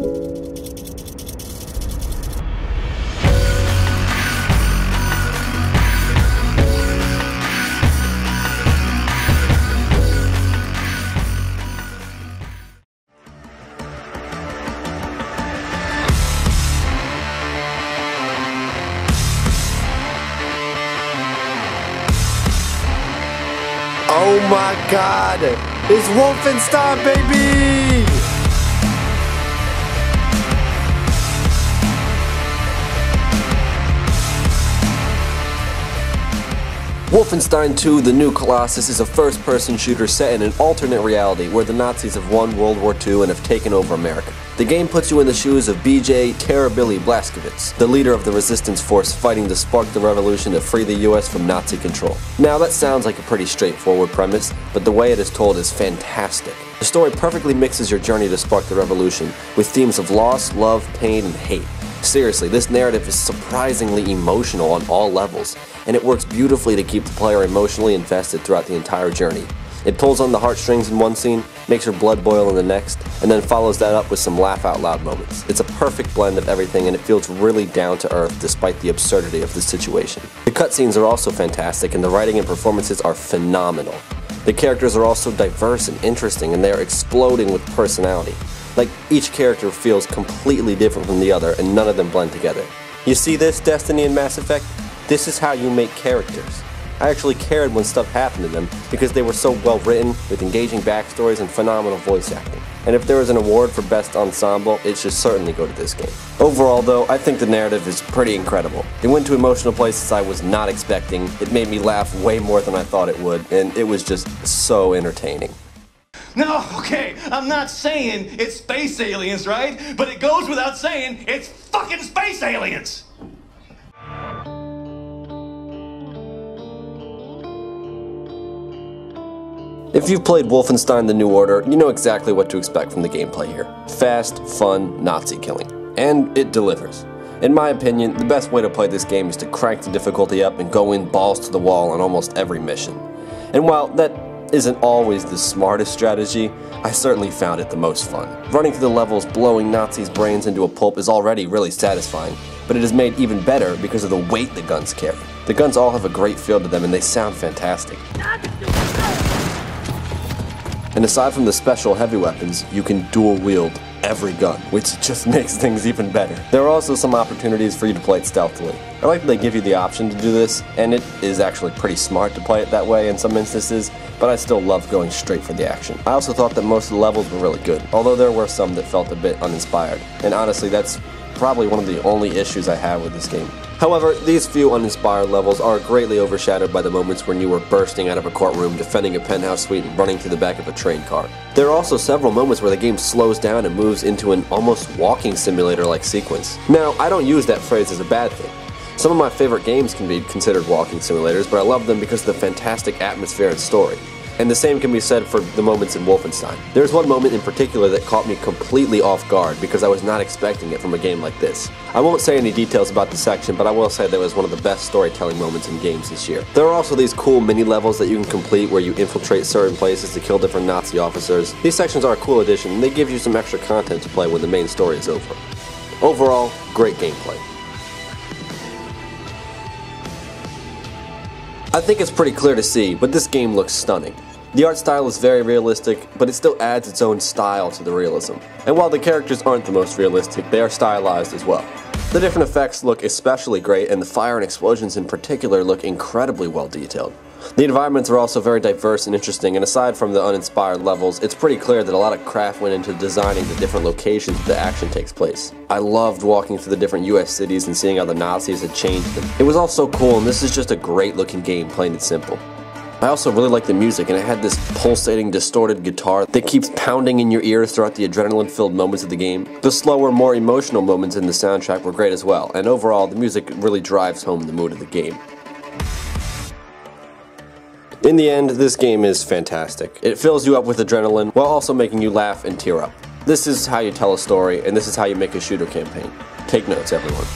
Oh my god! It's Wolfenstein, baby! Wolfenstein 2: The New Colossus is a first-person shooter set in an alternate reality where the Nazis have won World War II and have taken over America. The game puts you in the shoes of BJ Terribilly Blazkowicz, the leader of the resistance force fighting to spark the revolution to free the US from Nazi control. Now that sounds like a pretty straightforward premise, but the way it is told is fantastic. The story perfectly mixes your journey to spark the revolution with themes of loss, love, pain, and hate. Seriously, this narrative is surprisingly emotional on all levels, and it works beautifully to keep the player emotionally invested throughout the entire journey. It pulls on the heartstrings in one scene, makes your blood boil in the next, and then follows that up with some laugh-out-loud moments. It's a perfect blend of everything, and it feels really down-to-earth despite the absurdity of the situation. The cutscenes are also fantastic, and the writing and performances are phenomenal. The characters are also diverse and interesting, and they are exploding with personality. Like, each character feels completely different from the other, and none of them blend together. You see this, Destiny and Mass Effect? This is how you make characters. I actually cared when stuff happened to them because they were so well written, with engaging backstories and phenomenal voice acting. And if there was an award for best ensemble, it should certainly go to this game. Overall though, I think the narrative is pretty incredible. It went to emotional places I was not expecting, it made me laugh way more than I thought it would, and it was just so entertaining. No, okay, I'm not saying it's space aliens, right? But it goes without saying it's fucking space aliens! If you've played Wolfenstein: The New Order, you know exactly what to expect from the gameplay here. Fast, fun, Nazi killing. And it delivers. In my opinion, the best way to play this game is to crank the difficulty up and go in balls to the wall on almost every mission. And while that isn't always the smartest strategy, I certainly found it the most fun. Running through the levels blowing Nazis' brains into a pulp is already really satisfying, but it is made even better because of the weight the guns carry. The guns all have a great feel to them and they sound fantastic. And aside from the special heavy weapons, you can dual wield every gun, which just makes things even better. There are also some opportunities for you to play it stealthily. I like that they give you the option to do this, and it is actually pretty smart to play it that way in some instances, but I still love going straight for the action. I also thought that most of the levels were really good, although there were some that felt a bit uninspired, and honestly that's probably one of the only issues I have with this game. However, these few uninspired levels are greatly overshadowed by the moments when you were bursting out of a courtroom, defending a penthouse suite, and running through the back of a train car. There are also several moments where the game slows down and moves into an almost walking simulator-like sequence. Now, I don't use that phrase as a bad thing. Some of my favorite games can be considered walking simulators, but I love them because of the fantastic atmosphere and story. And the same can be said for the moments in Wolfenstein. There's one moment in particular that caught me completely off guard because I was not expecting it from a game like this. I won't say any details about the section, but I will say that it was one of the best storytelling moments in games this year. There are also these cool mini levels that you can complete where you infiltrate certain places to kill different Nazi officers. These sections are a cool addition and they give you some extra content to play when the main story is over. Overall, great gameplay. I think it's pretty clear to see, but this game looks stunning. The art style is very realistic, but it still adds its own style to the realism. And while the characters aren't the most realistic, they are stylized as well. The different effects look especially great, and the fire and explosions in particular look incredibly well detailed. The environments are also very diverse and interesting, and aside from the uninspired levels, it's pretty clear that a lot of craft went into designing the different locations that the action takes place. I loved walking through the different US cities and seeing how the Nazis had changed them. It was all so cool, and this is just a great looking game, plain and simple. I also really like the music, and it had this pulsating, distorted guitar that keeps pounding in your ears throughout the adrenaline-filled moments of the game. The slower, more emotional moments in the soundtrack were great as well, and overall, the music really drives home the mood of the game. In the end, this game is fantastic. It fills you up with adrenaline, while also making you laugh and tear up. This is how you tell a story, and this is how you make a shooter campaign. Take notes, everyone.